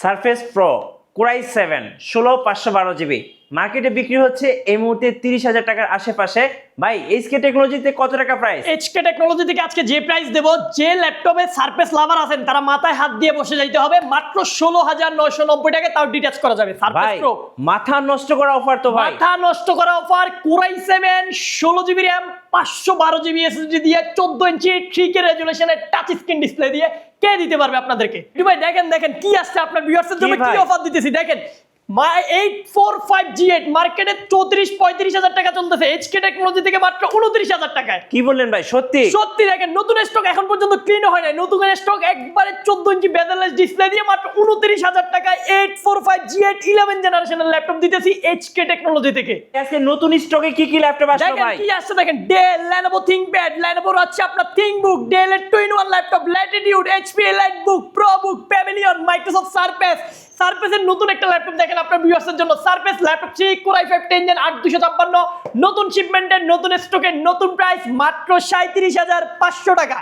Surface pro core i 7 16512 GB মার্কেটে বিক্রি হচ্ছে এই মুহূর্তে 30,000 টাকার আশেপাশে। ভাই এইচকে টেকনোলজিতে কত টাকা প্রাইস? এইচকে টেকনোলজি থেকে আজকে যে প্রাইস দেব, যে ল্যাপটপে সারফেস লাভার আছেন তারা মাথায় হাত দিয়ে বসে যাইতে হবে, মাত্র 16,990 টাকা, তাও ডিটাচ করা যাবে। সারফেস ভাই প্রো মাথা নষ্ট করা অফার তো ভাই, মাথা নষ্ট করা offer. Core i 7 16 GB RAM 512 GB SSD দিয়ে 14 ইঞ্চি 3K রেজুলেশনের টাচ স্ক্রিন ডিসপ্লে দিয়ে কে দিতে পারবে আপনাদেরকে? ভাই দেখেন দেখেন কি আসছে আপনার ভিউয়ার্সের জন্য, কি অফার দিতেছি দেখেন। 845G8 মার্কেটে 34-35,000 টাকা চলতেছে, এইচকে টেকনোলজি থেকে মাত্র 29,000 টাকায়। কি বললেন ভাই? সত্যি সত্যি দেখেন, নতুন স্টক এখন পর্যন্ত ক্লিন হয় নাই, নতুন স্টক একবারে 14 ইঞ্চি বেজেলেস ডিসপ্লে দিয়ে মাত্র 29,000 টাকায় 845G8 11 জেনারেশনের ল্যাপটপ দিতেছি এইচকে টেকনোলজি থেকে। আজকে নতুন স্টকে কি কি ল্যাপটপ আসলো দেখেন ভাই? কি আসছে দেখেন, ডেল, লেনোভো থিংকপ্যাড, লেনোভোর আছে আপনার থিংকবুক, ডেল এর 2-in-1 laptop, Latitude, HP EliteBook, ProBook, Pavilion, Microsoft Surface. সারফেসের নতুন একটা ল্যাপটপ দেখেন আপনার ভিউয়ার্সের জন্য, সারফেস ল্যাপটপ 3 কোরাই 5 10 জেন 8256, নতুন শিপমেন্টের, নতুন স্টকের, নতুন প্রাইস মাত্র 37,500 টাকা।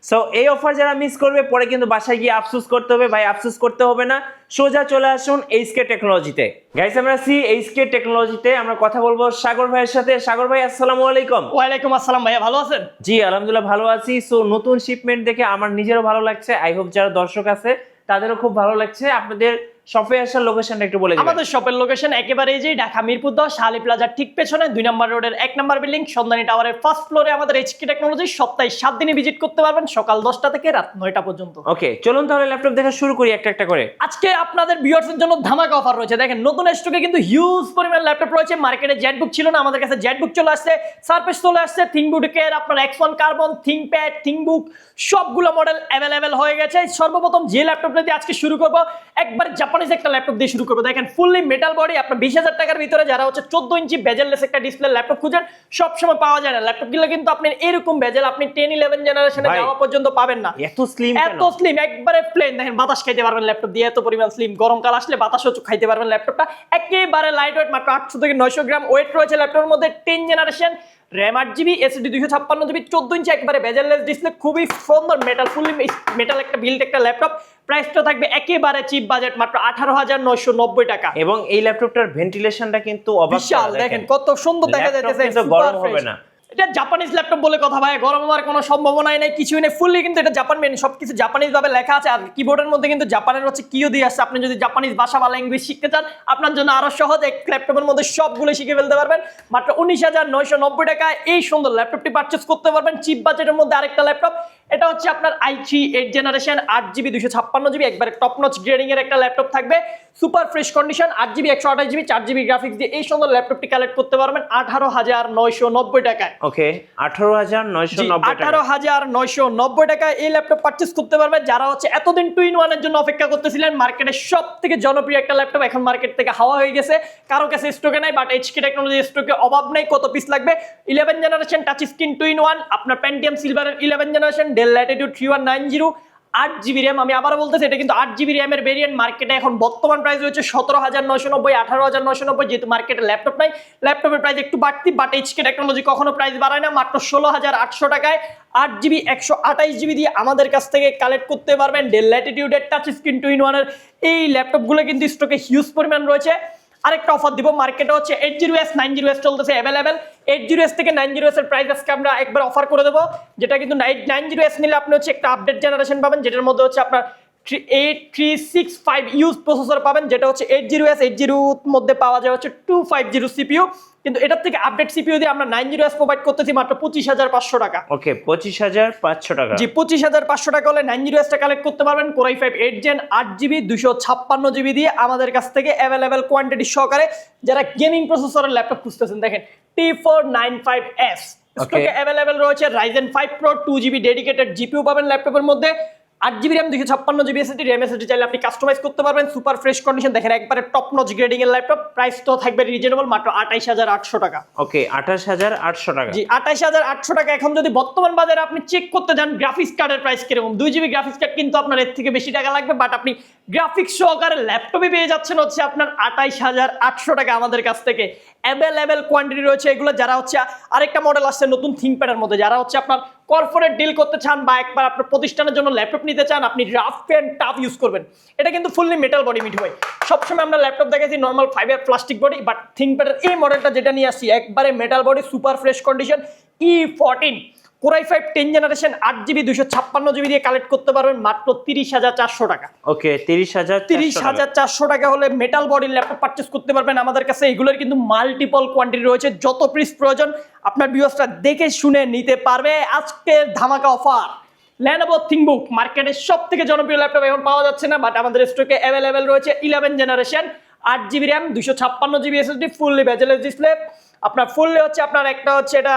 সো এই অফার যারা মিস করবে পরে কিন্তু বাসায় গিয়ে আফসোস করতে হবে। ভাই আফসোস করতে হবে না, সোজা চলে আসুন এইচকে টেকনোলজিতে। গাইস আমরা এইচকে টেকনোলজিতে আমরা কথা বলবো সাগর ভাইয়ের সাথে। সাগর ভাই আসসালামু আলাইকুম। ওয়ালাইকুম আসসালাম ভাইয়া, ভালো আছেন? জি আলহামদুলিল্লাহ ভালো আছি। সো নতুন শিপমেন্ট দেখে আমার নিজেরও ভালো লাগছে, আই হোপ যারা দর্শক আছে তাদেরও খুব ভালো লাগছে। আপনাদের শপে আসার লোকেশনটা একটু বলে দিন। আমাদের শপের লোকেশন একেবারে এই যে ঢাকা মিরপুর 10 শালি প্লাজার ঠিক পেছনে 2 নম্বর রোডের 1 নম্বর বিল্ডিং সন্ধানী টাওয়ারের ফার্স্ট ফ্লোরে আমাদের এইচকে টেকনোলজি। সপ্তাহে 7 দিনে ভিজিট করতে পারবেন, সকাল 10টা থেকে রাত 9টা পর্যন্ত। ওকে চলুন তাহলে ল্যাপটপ দেখা শুরু করি একটা একটা করে। আজকে আপনাদের ভিউয়ার্সের জন্য ধামাকা অফার রয়েছে। দেখেন নতুন স্টকে কিন্তু হিউজ পরিমাণ ল্যাপটপ রয়েছে। মার্কেটে জেটবুক ছিল না, আমাদের কাছে জেটবুক চলে আসছে, সারফেস চলে আসছে, থিংকবুকের আপনার X1 কার্বন, থিংকপ্যাড, থিংকবুক সবগুলো মডেল অ্যাভেলেবেল হয়ে গেছে। সর্বপ্রথম যে ল্যাপটপটা দিয়ে আজকে শুরু করব, একবার জাপানিজ একটা ল্যাপটপ দিয়ে শুরু করব। দেখেন ফুললি মেটাল বডি, আপনার 20,000 টাকার ভিতরে যারা হচ্ছে 14 ইঞ্চি বেজেললেস একটা ডিসপ্লে ল্যাপটপ খুঁজেন সবসময় পাওয়া যায় না। ল্যাপটপগুলো কিন্তু আপনি এরকম বেজেল আপনি 10-11 জেনারেশনে যাওয়া পর্যন্ত পাবেন না। এত স্লিম, এত স্লিম, একবারে প্লেন। দেখেন বাতাস খাইতে পারবেন ল্যাপটপ দিয়ে, এত পরিমাণ স্লিম। গরমকাল আসলে বাতাসও খাইতে পারবেন ল্যাপটপটা। একেবারে লাইট ওয়েট, মাত্র 800 থেকে 900 গ্রাম ওয়েট রয়েছে ল্যাপটপের মধ্যে। 10 generation, RAM 8GB, SSD 256GB, 14 ইঞ্চি একবারে বেজেললেস ডিসপ্লে, খুবই সুন্দর মেটাল, ফুললি মেটাল একটা বিল্ড একটা ল্যাপটপ। প্রাইসটা থাকবে একেবারে চিপ বাজেট, মাত্র 18,990 টাকা। এবং এই ল্যাপটপটার ভেন্টিলেশনটা কিন্তু অবাক বিশাল। দেখেন কত সুন্দর দেখা যাইতেছে, গরম হবে না। এটা জাপানিজ ল্যাপটপ বলে কথা ভাই, গরম হওয়ার কোনো সম্ভাবনাই নাই, কিছুই নেই। ফুললি কিন্তু এটা জাপান মেড, সবকিছু জাপানিজ ভাবে লেখা আছে। আর কিবোর্ডের মধ্যে কিন্তু জাপানের হচ্ছে কিও দিয়ে আসছে। আপনি যদি জাপানিজ ভাষা বা ল্যাঙ্গুয়েজ শিখতে চান, আপনার জন্য আরো সহজ, এক ল্যাপটপের মধ্যে সবগুলো শিখে ফেলতে পারবেন। মাত্র 19,990 টাকায় এই সুন্দর ল্যাপটপটি পারচেজ করতে পারবেন। চিপ বাজেটের মধ্যে আরেকটা ল্যাপটপ, এটা হচ্ছে আপনার i3 8 জেনারেশন 8GB 256GB, একবারে টপ নচ গ্রেডিং এর একটা ল্যাপটপ থাকবে, super fresh condition, 8GB 128GB 4GB graphics দিয়ে এই সুন্দর ল্যাপটপটি কালেক্ট করতে পারবেন 18,990 টাকায়। ওকে 18,990 টাকা, 18,990 টাকায় এই ল্যাপটপ পারচেজ করতে পারবেন। যারা হচ্ছে এতদিন 2-in-1 এর জন্য অপেক্ষা করতেছিলেন, মার্কেটে সব থেকে জনপ্রিয় একটা ল্যাপটপ এখন মার্কেট থেকে হাওয়া হয়ে গেছে, কারো কাছে স্টকে নাই, বাট এইচকে টেকনোলজি স্টকে অভাব নেই। কত পিস লাগবে? 11 জেনারেশন টাচ স্ক্রিন 2-in-1, আপনার পেন্টিয়াম সিলভারের 11 generation, del Latitude 3190, 8GB RAM. আমি আবারও বলতেছি এটা কিন্তু 8GB র্যামের ভেরিয়েন্ট। মার্কেটে এখন বর্তমান প্রাইস রয়েছে 17,990, 18,990। যেহেতু মার্কেটে ল্যাপটপ নাই, ল্যাপটপের প্রাইস একটু বাড়তি, বাট এইচকে টেকনোলজি কখনো প্রাইস বাড়ায় না। মাত্র 16,800 টাকায় 8GB 128GB দিয়ে আমাদের কাছ থেকে কালেক্ট করতে পারবেন ডেল ল্যাটিটিউডের টাচ স্ক্রিন 2-in-1 এর এই ল্যাপটপগুলো কিন্তু স্টকে হিউজ পরিমাণ রয়েছে। আরেকটা অফার দিব, মার্কেটে হচ্ছে 80S 90S চলতেছে অ্যাভেলেবেল। 80S থেকে 90S এর প্রাইস আজকে আমরা একবার অফার করে দেবো, যেটা কিন্তু 90S নিলে আপনি হচ্ছে একটা আপডেট জেনারেশন পাবেন, যেটার মধ্যে হচ্ছে আপনার 8365 ইউজ প্রসেসর পাবেন, যেটা হচ্ছে 80S 80 মধ্যে পাওয়া যায় হচ্ছে 250 CPU, কিন্তু এটার থেকে আপডেট সিপিইউ দিয়ে আমরা 90S প্রোভাইড করতেছি মাত্র 25,500 টাকা। ওকে 25,500 টাকা। জি 25,500 টাকা হলে 90S টা কালেক্ট করতে পারবেন। কোরাই 5 8 জেন 8GB 256GB দিয়ে আমাদের কাছ থেকে অ্যাভেলেবেল কোয়ান্টিটি সহকারে। যারা গেমিং প্রসেসরের ল্যাপটপ খুঁজতেছেন, দেখেন T495S স্টকে অ্যাভেলেবেল রয়েছে। Ryzen 5 Pro 2GB dedicated GPU পাবেন ল্যাপটপের মধ্যে, 8GB RAM 256GB SSD, RAM SSD চাইলে আপনি কাস্টমাইজ করতে পারবেন। সুপার ফ্রেশ কন্ডিশন, দেখেন একবারে টপ নচ গ্রেডিং এর ল্যাপটপ। প্রাইস তো থাকবে রিজনেবল, মাত্র 28,800 টাকা। ওকে 28,800 টাকা। জি 28,800 টাকা। এখন যদি বর্তমান বাজারে আপনি চেক করতে যান গ্রাফিক্স কার্ডের প্রাইস কিরকম, 2GB গ্রাফিক্স কার্ড কিন্তু আপনার এর থেকে বেশি টাকা লাগবে, বাট আপনি গ্রাফিক্স সহকারে ল্যাপটপে পেয়ে যাচ্ছেন হচ্ছে আপনার 28,800 টাকা আমাদের কাছ থেকে। অ্যাভেলেবেল কোয়ান্টিটি রয়েছে এগুলো। যারা হচ্ছে আরেকটা মডেল আসছে নতুন থিংকপ্যাডের মধ্যে, যারা হচ্ছে আপনার কর্পোরেট ডিল করতে চান বা একবার আপনার প্রতিষ্ঠানের জন্য ল্যাপটপ নিতে চান, আপনি রাফ অ্যান্ড টাফ ইউজ করবেন, এটা কিন্তু ফুললি মেটাল বডি মিট হয়। সবসময় আমরা ল্যাপটপ দেখেছি normal fibre plastic body, but থিংকপ্যাডের এই মডেলটা যেটা নিয়ে আসছি একবারে metal body, super fresh condition, E14 Core i5 10 generation 8GB 256GB দিয়ে কালেক্ট করতে পারবেন মাত্র 30,400 টাকা। ওকে 30,400 টাকা হলে মেটাল বডির ল্যাপটপ পারচেজ করতে পারবেন আমাদের কাছে। এগুলোর কিন্তু মাল্টিপল কোয়ান্টিটি রয়েছে, যত পিস প্রয়োজন আপনার ভিউয়ার্সরা দেখে শুনে নিতে পারবে। আজকের ধামাকা অফার Lenovo ThinkBook, মার্কেটের সবথেকে জনপ্রিয় ল্যাপটপ এখন পাওয়া যাচ্ছে না, বাট আমাদের স্টকে অ্যাভেলেবেল রয়েছে 11 generation 8GB RAM 256GB SSD fully বেজেলেস display. আপনার ফুললি হচ্ছে আপনার একটা হচ্ছে এটা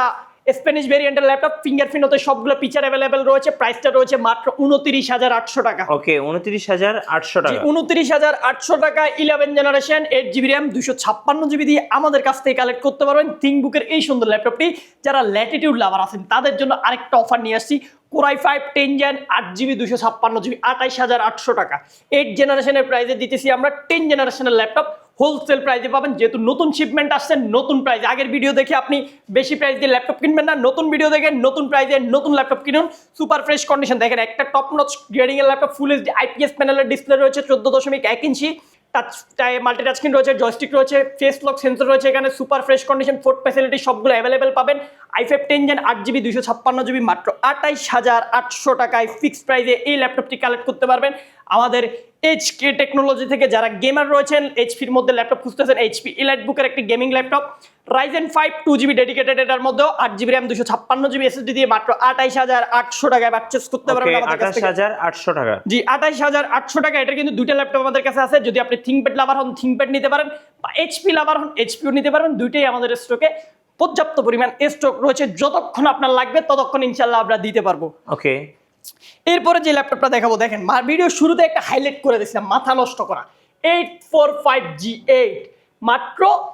স্প্যানিশ ভেরিয়েন্টের ল্যাপটপ, ফিঙ্গারপ্রিন্ট হতে সবগুলো ফিচার অ্যাভেলেবেল রয়েছে। প্রাইসটা রয়েছে মাত্র 29,800 টাকা। ওকে 29,800 টাকা। 29,800 টাকা 11 জেনারেশন 8GB RAM 256GB দিয়ে আমাদের কাছ থেকে কালেক্ট করতে পারবেন থিংকবুকের এই সুন্দর ল্যাপটপটি। যারা ল্যাটিটিউড লাভার আছেন তাদের জন্য আরেকটা অফার নিয়ে আসছি, Core i5 10 Gen 8GB 256GB 28,800 টাকা। 8 জেনারেশনের প্রাইসে দিতেছি আমরা 10 জেনারেশনের ল্যাপটপ হোলসেল প্রাইসে পাবেন, যেহেতু নতুন শিপমেন্ট আসছে নতুন প্রাইস। আগের ভিডিও দেখে আপনি বেশি প্রাইস দিয়ে ল্যাপটপ কিনবেন না, নতুন ভিডিও দেখে নতুন প্রাইসে নতুন ল্যাপটপ কিনুন। সুপার ফ্রেশ কন্ডিশন দেখেন, একটা টপ নচ গ্রেডিং এর ল্যাপটপ, ফুল এইচডি IPS প্যানেলের ডিসপ্লে রয়েছে 14.1 ইঞ্চি, টাচ মাল্টি টাচ স্ক্রিন রয়েছে, জয়স্টিক রয়েছে, ফেস লক সেন্সর রয়েছে এখানে, super fresh condition, fort facility সবগুলো অ্যাভেলেবেল পাবেন। i5 10 Gen 8GB 256GB মাত্র 28,800 টাকায় ফিক্সড প্রাইসে এই ল্যাপটপটি কালেক্ট করতে পারবেন আমাদের HK টেকনোলজি থেকে। যারা গেমার রয়েছেন, এইচপির মধ্যে ল্যাপটপ খুঁজতেছেন, HP EliteBook-এর একটি gaming laptop, Ryzen 5 2GB dedicated, এটার মধ্যেও 8GB RAM 256GB SSD দিয়ে মাত্র 28,800 টাকায় পারচেজ করতে পারবেন আমাদের কাছ থেকে। 28,800 টাকা। জি 28,800 টাকা। এটা কিন্তু দুইটা ল্যাপটপ আমাদের কাছে আছে, যদি আপনি থিংকপ্যাড লাভার হন থিংকপ্যাড নিতে পারেন, বা HP লাভার হন HPও নিতে পারেন। দুইটাই আমাদের স্টকে পর্যাপ্ত পরিমাণ স্টক রয়েছে, যতক্ষণ আপনার লাগবে ততক্ষণ ইনশাআল্লাহ আমরা দিতে পারবো। ওকে এরপরে যে ল্যাপটপটা দেখাবো, দেখেন ভিডিও শুরুতে একটা হাইলাইট করে দিয়েছিলাম, মাথা নষ্ট করা 845G8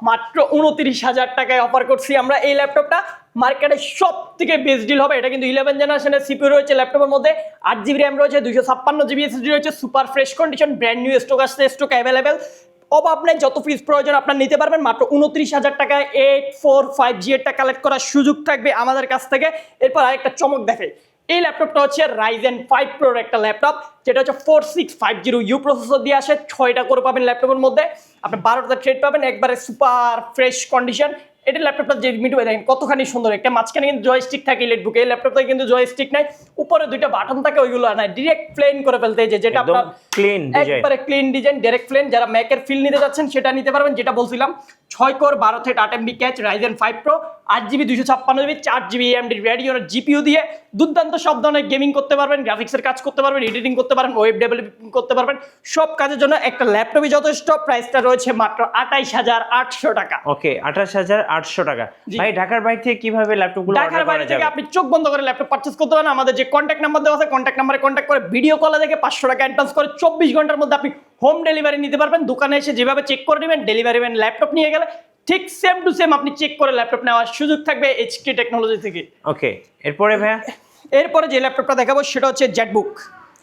মাত্র 29,000 টাকায় অফার করছি আমরা এই ল্যাপটপটা। মার্কেটে সব থেকে বেস্ট ডিল হবে। এটা কিন্তু 11 জেনারেশনের সিপিইউ রয়েছে ল্যাপটপের মধ্যে, 8GB RAM রয়েছে, 256GB SSD রয়েছে, super fresh condition, brand new stock আসছে, স্টক অ্যাভেলেবেল। অভাব নেই, যত পিস প্রয়োজন আপনার নিতে পারবেন মাত্র 29,000 টাকায় 845G8 টা কালেক্ট করার সুযোগ থাকবে আমাদের কাছ থেকে। এরপর আরেকটা চমক দেখে, এই ল্যাপটপটা হচ্ছে Ryzen 5 Pro একটা ল্যাপটপ, যেটা হচ্ছে 4650U প্রসেসর দিয়ে আসে, 6টা করে পাবেন ল্যাপটপের মধ্যে, আপনি 12টা থ্রেড পাবেন, একবারে সুপার ফ্রেশ কন্ডিশন। এটা ল্যাপটপটা যে মিটুয়ে দেখেন কতখানি সুন্দর, একটা মাঝখানে কিন্তু জয়স্টিক থাকে ইলেকট্রিক, এই ল্যাপটপে কিন্তু জয়স্টিক নাই, উপরে দুইটা বাটন থাকে, ওইগুলো নাই, ডাইরেক্ট প্লেন করে ফেলতে, যেটা আপনার ক্লিন ডিজাইন, একবারে ক্লিন ডিজাইন, ডাইরেক্ট প্লেন। যারা ম্যাকের ফিল নিতে যাচ্ছেন সেটা নিতে পারবেন, যেটা বলছিলাম 6 core 12 thread 8 MB catch Ryzen 5 Pro 8GB 256GB 4GB AMD Radeon GPU দিয়ে দুর্দান্ত সব ধরনের গেমিং করতে পারবেন, গ্রাফিক্সের কাজ করতে পারবেন, এডিটিং করতে পারবেন, ওয়েব ডেভেলপিং করতে পারবেন, সব কাজের জন্য একটা ল্যাপটপই যথেষ্ট। প্রাইসটা রয়েছে মাত্র 28,800 টাকা। ওকে 28,800 টাকা। ভাই ঢাকার বাইরে থেকে কিভাবে ল্যাপটপগুলো অর্ডার ঢাকার করা বাইরে থেকে যাবে? আপনি চোখ বন্ধ করে ল্যাপটপ পারচেজ করতে পারেন। আমাদের যে কন্ট্যাক্ট নাম্বার দেওয়া আছে, কন্ট্যাক্ট নাম্বারে কন্ট্যাক্ট করে ভিডিও কলে দেখে 500 টাকা অ্যাডভান্স করে 24 ঘন্টার মধ্যে আপনি হোম ডেলিভারি নিতে পারবেন। দোকানে এসে যেভাবে চেক করে নেবেন, ডেলিভারি ম্যান ল্যাপটপ নিয়ে গেলে ঠিক সেম টু সেম আপনি চেক করে ল্যাপটপ নেওয়ার সুযোগ থাকবে HK টেকনোলজি থেকে। ওকে এরপরে ভাইয়া, এরপরে যে ল্যাপটপটা দেখাবো সেটা হচ্ছে জেটবুক।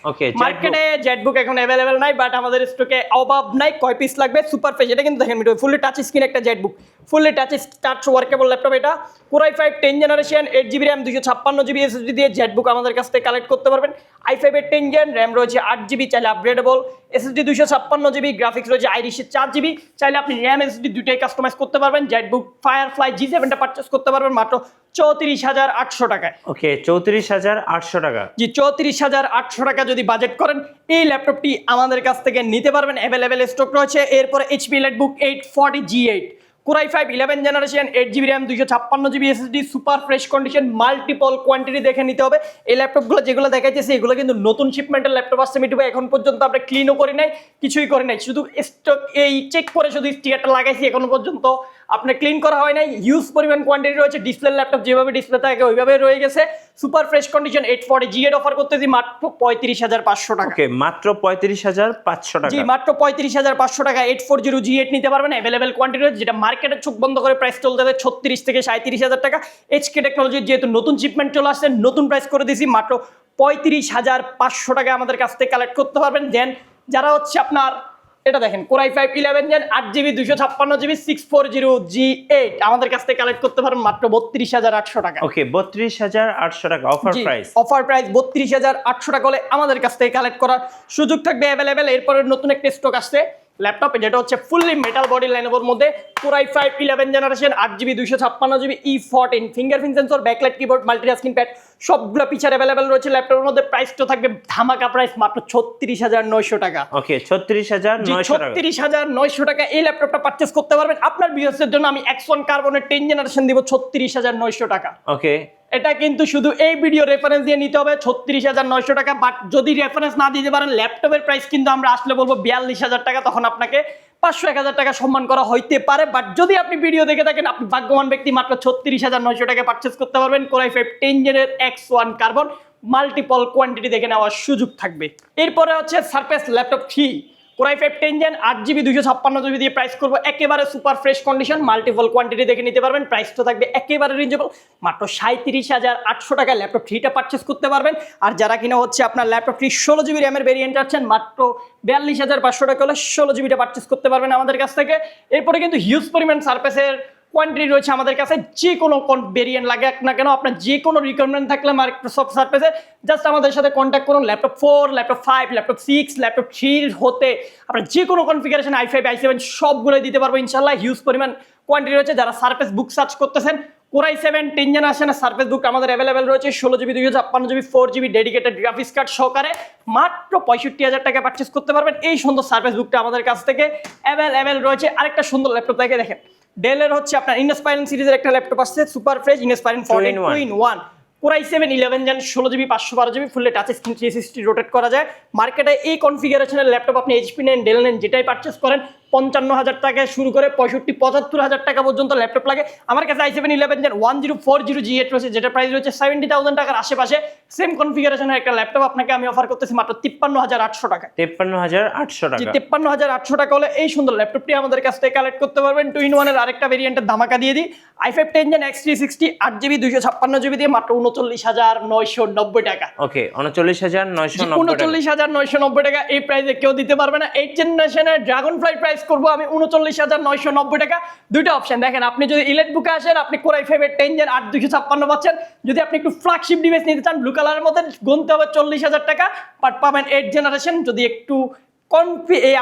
ওকে মার্কেটে জেটবুক এখন অ্যাভেলেবেল নাই, বাট আমাদের স্টকে অভাব নাই। কয় পিস লাগবে? Super fresh. এটা কিন্তু দেখেন ফুললি টাচ স্ক্রিন একটা Jetbook, fully touch workable laptop. এটা Core i5 10 generation 8GB RAM 256GB SSD দিয়ে জেটবুক আমাদের কাছ থেকে কালেক্ট করতে পারবেন। i5 এর 10 Gen RAM রয়েছে 8GB, চাইলে আপগ্রেডেবল, SSD 256GB, গ্রাফিক্স রয়েছে Irish 4GB, চাইলে আপনি RAM SSD দুইটাই কাস্টমাইজ করতে পারবেন। জেটবুক Firefly G7 টা পারচেজ করতে পারবেন মাত্র 34,800 টাকায়। ওকে 34,800 টাকা। জি 34,800 টাকা যদি বাজেট করেন এই ল্যাপটপটি আমাদের কাছ থেকে নিতে পারবেন, অ্যাভেলেবেল স্টক রয়েছে। এরপরে HP EliteBook 840G8 Core i5 11 generation 8GB RAM 256GB SSD super fresh condition, multiple quantity দেখে নিতে হবে। এই ল্যাপটপগুলো যেগুলো দেখাইতেছে এগুলো কিন্তু নতুন শিপমেন্টের ল্যাপটপ আসছে মিটু ভাই, এখন পর্যন্ত আমরা ক্লিনও করি নাই, কিছুই করি নাই, শুধু স্টক এই চেক করে শুধু স্টিকারটা লাগাইছি, এখনো পর্যন্ত আপনার ক্লিন করা হয় নাই। হিউজ পরিমাণ কোয়ান্টিটি রয়েছে, ডিসপ্লে ল্যাপটপ যেভাবে ডিসপ্লে থাকে ওইভাবে রয়ে গেছে। Super fresh condition 840G8 offer করতেছি মাত্র 35,500 টাকা। ওকে মাত্র 35,500 টাকা। জি মাত্র 35,500 টাকা 840G8 নিতে পারবেন, অ্যাভেলেবেল কোয়ান্টিটি রয়েছে, যেটা মার্কেটে চোখ বন্ধ করে প্রাইস চলতে হবে 36 থেকে 37,000 টাকা। HK টেকনোলজির যেহেতু নতুন শিপমেন্ট চলে আসছে, নতুন প্রাইস করে দিয়েছি মাত্র 35,500 টাকা আমাদের কাছ থেকে কালেক্ট করতে পারবেন। দেন যারা হচ্ছে আপনার এটা দেখেন core i 5 11 gen 8GB 256GB 640G8 আমাদের কাছ থেকে কালেক্ট করতে পারেন মাত্র 32800 টাকা। ওকে 32800 টাকা অফার প্রাইস। অফার প্রাইস 32800 টাকা হলে আমাদের কাছ থেকে কালেক্ট করার সুযোগ থাকবে अवेलेबल। এরপরে নতুন একটা স্টক আসছে ল্যাপটপে, যেটা হচ্ছে ফুললি মেটাল বডি লাইনেবোর মধ্যে core i 5 11 generation 8GB 256GB E14 fingerprint sensor, backlight keyboard, multitasking pad সবগুলো পিছার अवेलेबल রয়েছে ল্যাপটপের মধ্যে। প্রাইসটা থাকবে ধামাকা প্রাইস মাত্র 36900 টাকা। ওকে 36900 টাকা। 36900 টাকা এই ল্যাপটপটা পারচেজ করতে পারবেন। আপনার ভিউয়ার্সদের জন্য আমি X1 কার্বনের 10 জেনারেশন দিব 36900 টাকা। ওকে এটা কিন্তু শুধু এই ভিডিও রেফারেন্স দিয়ে নিতে হবে 36900 টাকা। বাট যদি রেফারেন্স না দিতে পারেন ল্যাপটপের প্রাইস কিন্তু আমরা আসলে বলবো 42000 টাকা, তখন আপনাকে 500-1000 টাকা সম্মান করা হইতে পারে। বাট যদি আপনি ভিডিও দেখে থাকেন আপনি ভাগ্যবান ব্যক্তি, মাত্র 36900 টাকা পারচেজ করতে পারবেন core i 5 10 জেনের X1 carbon. Multiple quantity দেখে নেওয়ার সুযোগ থাকবে। এরপরে হচ্ছে surface laptop 3 core i 5 10 gen 8GB 256GB দিয়ে প্রাইস করবো একেবারে super fresh condition, multiple quantity দেখে নিতে পারবেন। প্রাইস তো থাকবে একেবারে রিজনেবল মাত্র 37800 টাকা ল্যাপটপ 3টা পারচেজ করতে পারবেন। আর যারা কিনা হচ্ছে আপনার ল্যাপটপ 16GB র্যামের ভেরিয়েন্ট আছেন মাত্র 42500 টাকা হলে 16GBটা পারচেজ করতে পারবেন আমাদের কাছ থেকে। এরপরে কিন্তু হিউজ পরিমাণ সারফেসের কোয়ান্টিটি রয়েছে আমাদের কাছে, যে কোনো ভেরিয়েন্ট লাগে না কেন, আপনার যে কোনো রিকোয়ারমেন্ট থাকলে মাইক্রোসফট সারফেসে জাস্ট আমাদের সাথে কন্ট্যাক্ট করুন। ল্যাপটপ 4, ল্যাপটপ 5, ল্যাপটপ 6, ল্যাপটপ 3 হতে আপনার যে কোনো কনফিগারেশন i5 i7 সবগুলোই দিতে পারবো ইনশাল্লাহ। হিউজ পরিমাণ কোয়ান্টিটি রয়েছে। যারা সারফেস বুক সার্চ করতেছেন কোরাই 7 10 জেনারেশনের সারফেস বুক আমাদের অ্যাভেলেবেল রয়েছে 16GB 256GB 4GB dedicated graphics card সহকারে মাত্র 65000 টাকা পারচেজ করতে পারবেন। এই সুন্দর সারফেস বুকটা আমাদের কাছ থেকে অ্যাভেলেবেল রয়েছে। আরেকটা সুন্দর ল্যাপটপ থেকে দেখেন, ডেলের হচ্ছে আপনার ইনস্পাইরেশন সিরিজের একটা ল্যাপটপ আসছে super fresh inspiration 14-2-in-1 core i 7 11 gen 16GB 512GB fully touch screen 360 rotate করা যায়। মার্কেটে এই কনফিগারেশনের ল্যাপটপ আপনি এইচপি নেন, ডেল নেন, যেটাই পারচেজ করেন 55000 টাকা শুরু করে 65-75000 টাকা পর্যন্ত ল্যাপটপ লাগে। আমার কাছে i7 11 জেন 1040G8 রয়েছে, যেটা প্রাইস রয়েছে 70000 টাকার আশেপাশে। সেম কনফিগারেশনের একটা ল্যাপটপ আপনাকে আমি অফার করতেছি মাত্র 53800 টাকা। 53800 টাকা। 53800 টাকা হলে এই সুন্দর ল্যাপটপটি আমাদের কাছ থেকে কালেক্ট করতে পারবেন। 2-in-1 এর আরেকটা ভেরিয়েন্টের ধামাকা দিয়ে দিই, i5 10 gen X360 8GB 256GB দিয়ে মাত্র 39990 টাকা। ওকে 39990 টাকা। এই প্রাইসে কেউ দিতে পারবে না। 8 জেনারেশনের ড্রাগন ফ্লাই প্রাইস করবো আমি 39990 টাকা। দুইটা অপশন দেখেন, আপনি যদি ইলেট বুকে আসেন আপনি কোরাই 5 10 জেন 8 256 পাচ্ছেন। যদি আপনি একটু ফ্ল্যাগশিপ ডিভাইস নিতে চান ব্লু কালারের মধ্যে গুনতে হবে 40000 টাকা, বাট পাবেন 8 জেনারেশন। যদি একটু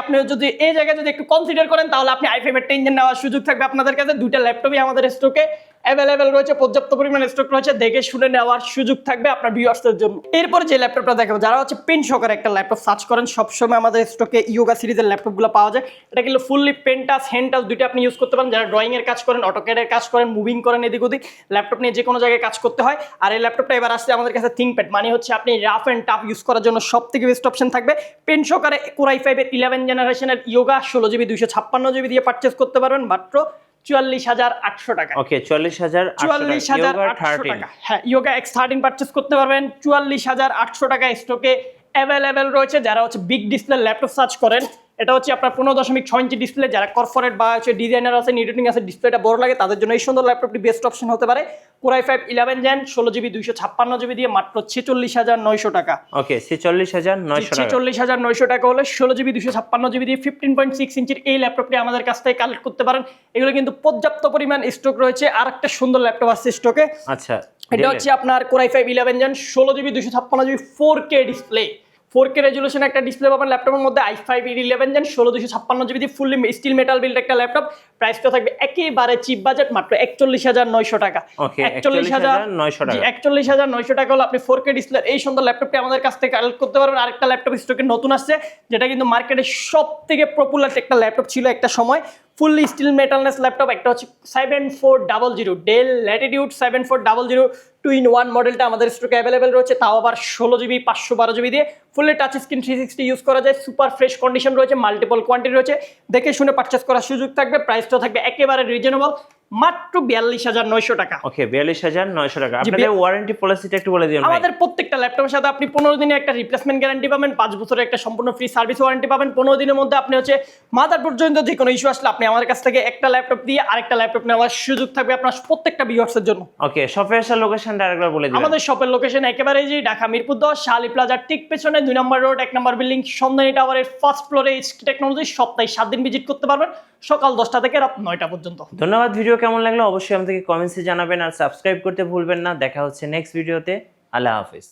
আপনি যদি এই জায়গায় যদি একটু কনসিডার করেন তাহলে আপনি i5 10 জেন নেওয়ার সুযোগ থাকবে আপনাদের কাছে। দুইটা ল্যাপটপই আমাদের স্টকে অ্যাভেলেবেল রয়েছে, পর্যাপ্ত পরিমাণে স্টক রয়েছে, দেখে শুনে নেওয়ার সুযোগ থাকবে আপনার ভিউয়ার্সদের জন্য। এরপরে যে ল্যাপটপটা দেখাবো, যারা হচ্ছে পেন সহকারে একটা ল্যাপটপ সার্চ করেন সবসময় আমাদের স্টকে ইয়োগা সিরিজের ল্যাপটপগুলো পাওয়া যায়। এটা কিন্তু fully pen touch hand touch দুইটা আপনি ইউজ করতে পারেন। যারা ড্রয়িং এর কাজ করেন, অটোক্যাডের কাজ করেন, মুভিং করেন, এদিক ওদিক ল্যাপটপ নিয়ে যে কোনো জায়গায় কাজ করতে হয়। আর এই ল্যাপটপটা এবার আসছে আমাদের কাছে থিংকপ্যাড, মানে হচ্ছে আপনি রাফ অ্যান্ড টাফ ইউজ করার জন্য সব থেকে বেস্ট অপশন থাকবে। পেন সহকারে কোরাই 5 11 জেনারেশনের ইয়োগা 16GB 256GB দিয়ে পারচেজ করতে পারবেন মাত্র 44800 টাকা। ওকে 44800 টাকা। হ্যাঁ, ইয়োগা X13 পারচেজ করতে পারবেন 44800 টাকা স্টকে অ্যাভেলেবেল রয়েছে। যারা হচ্ছে বিগ ডিসপ্লে ল্যাপটপ সার্চ করেন, এটা হচ্ছে আপনার 15.6 ইঞ্চি ডিসপ্লে। যারা কর্পোরেট বা হচ্ছে ডিজাইনার আছে, এডিটিং আছে, ডিসপ্লেটা বড় লাগে, তাদের জন্য এই সুন্দর ল্যাপটপটি বেস্ট অপশন হতে পারে। কোরাই 5 11 জেন 16GB 256GB দিয়ে মাত্র 46900 টাকা। ওকে 46900 টাকা। 46900 টাকা হলে 16GB 256GB দিয়ে 15.6 ইঞ্চির এই ল্যাপটপটি আমাদের কাছ থেকে কালেক্ট করতে পারেন। এগুলো কিন্তু পর্যাপ্ত পরিমাণ স্টক রয়েছে। আর একটা সুন্দর ল্যাপটপ আছে স্টকে, আচ্ছা এটা হচ্ছে আপনার core i 5 11 gen 16GB 256GB 4K display. 4K resolution একটা ডিসপ্লে পাবেন ল্যাপটপের মধ্যে। i5 11 জেন 16256GB দিয়ে ফুললি স্টিল মেটাল বিল্ড একটা ল্যাপটপ। প্রাইসটা থাকবে একেবারে চিপ বাজেট মাত্র 41900 টাকা। ওকে 41900 টাকা। 41900 টাকা হলে আপনি 4K ডিসপ্লে এই সুন্দর ল্যাপটপটি আমাদের কাছ থেকে কালেক্ট করতে পারবেন। আরেকটা ল্যাপটপ স্টকে নতুন আসছে, যেটা কিন্তু মার্কেটে সবথেকে পপুলার একটা ল্যাপটপ ছিল একটা সময়, ফুললি স্টিল মেটালনেস ল্যাপটপ। একটা হচ্ছে 7400 ডেল ল্যাটিটিউড 7400 2-in-1 মডেলটা আমাদের স্টকে অ্যাভেলেবেল রয়েছে, তাও আবার 16GB 512GB দিয়ে ফুললি টাচ স্ক্রিন 360 ইউজ করা যায়। সুপার ফ্রেশ কন্ডিশন রয়েছে, মাল্টিপল কোয়ান্টিটি রয়েছে, দেখে শুনে পারচেস করার সুযোগ থাকবে। প্রাইসটাও থাকবে একেবারে রিজনেবল মাত্র 42,900 টাকা। ওকে 42,900 টাকা। আপনাদের ওয়ারেন্টি পলিসিটা একটু বলে দিন ভাই। আমাদের প্রত্যেকটা ল্যাপটপের সাথে আপনি 15 দিনের একটা রিপ্লেসমেন্ট গ্যারান্টি পাবেন, 5 বছরের একটা সম্পূর্ণ ফ্রি সার্ভিস ওয়ারেন্টি পাবেন। 15 দিনের মধ্যে আপনি হচ্ছে মাদারবোর্ড পর্যন্ত যে কোনো ইস্যু আসলে আপনি আমাদের কাছ থেকে একটা ল্যাপটপ দিয়ে আরেকটা ল্যাপটপ নেওয়ার সুযোগ থাকবে আপনার প্রত্যেকটা ভিউয়ার্সের জন্য। ওকে শপের আসার লোকেশনটা আরেকবার বলে দিন। আমাদের শপের লোকেশন একেবারে যে ঢাকা মিরপুর 10 শালি প্লাজার ঠিক পেছনে 2 নম্বর রোড 1 নম্বর বিল্ডিং সন্ধানী টাওয়ারের ফার্স্ট ফ্লোরে এইচকে টেকনোলজি। সপ্তাহে 7 দিন ভিজিট করতে পারবেন, সকাল 10টা থেকে রাত 9টা পর্যন্ত। ধন্যবাদ। ভিডিও কেমন লাগলো অবশ্যই আমাদেরকে কমেন্টসে জানাবেন আর সাবস্ক্রাইব করতে ভুলবেন না। দেখা হচ্ছে নেক্সট ভিডিওতে। আল্লাহ হাফেজ।